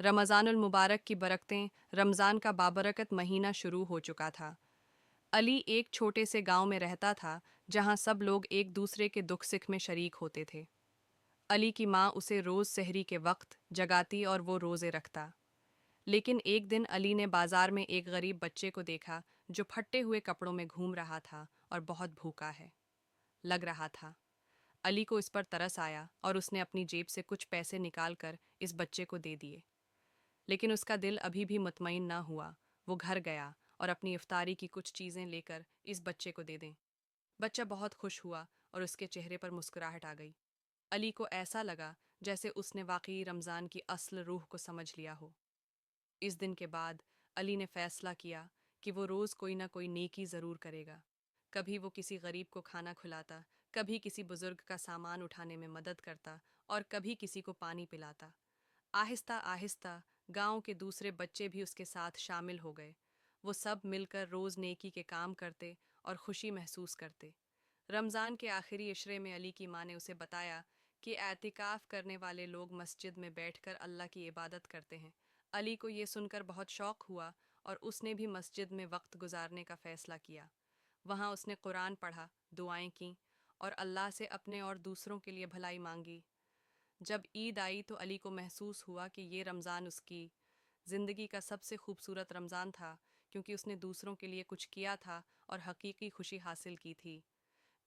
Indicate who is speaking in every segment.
Speaker 1: रमज़ानुल मुबारक की बरकतें, रमज़ान का बाबरकत महीना शुरू हो चुका था। अली एक छोटे से गांव में रहता था, जहां सब लोग एक दूसरे के दुख सुख में शरीक होते थे। अली की माँ उसे रोज़ सहरी के वक्त जगाती और वो रोज़े रखता। लेकिन एक दिन अली ने बाजार में एक गरीब बच्चे को देखा, जो फटे हुए कपड़ों में घूम रहा था और बहुत भूखा है लग रहा था। अली को इस पर तरस आया और उसने अपनी जेब से कुछ पैसे निकालकर इस बच्चे को दे दिए। लेकिन उसका दिल अभी भी मुतमईन न हुआ। वो घर गया और अपनी इफ्तारी की कुछ चीज़ें लेकर इस बच्चे को दे दें। बच्चा बहुत खुश हुआ और उसके चेहरे पर मुस्कुराहट आ गई। अली को ऐसा लगा जैसे उसने वाकई रमज़ान की असल रूह को समझ लिया हो। इस दिन के बाद अली ने फैसला किया कि वो रोज़ कोई ना कोई नेकी ज़रूर करेगा। कभी वो किसी गरीब को खाना खिलाता, कभी किसी बुजुर्ग का सामान उठाने में मदद करता और कभी किसी को पानी पिलाता। आहिस्ता आहिस्ता गांव के दूसरे बच्चे भी उसके साथ शामिल हो गए। वो सब मिलकर रोज़ नेकी के काम करते और खुशी महसूस करते। रमज़ान के आखिरी इशरे में अली की माँ ने उसे बताया कि एतिकाफ़ करने वाले लोग मस्जिद में बैठकर अल्लाह की इबादत करते हैं। अली को ये सुनकर बहुत शौक़ हुआ और उसने भी मस्जिद में वक्त गुजारने का फ़ैसला किया। वहाँ उसने कुरान पढ़ा, दुआएं कीं और अल्लाह से अपने और दूसरों के लिए भलाई मांगी। जब ईद आई तो अली को महसूस हुआ कि ये रमज़ान उसकी ज़िंदगी का सबसे खूबसूरत रमज़ान था, क्योंकि उसने दूसरों के लिए कुछ किया था और हकीकी खुशी हासिल की थी।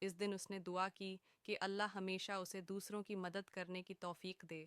Speaker 1: इस दिन उसने दुआ की कि अल्लाह हमेशा उसे दूसरों की मदद करने की तौफीक दे।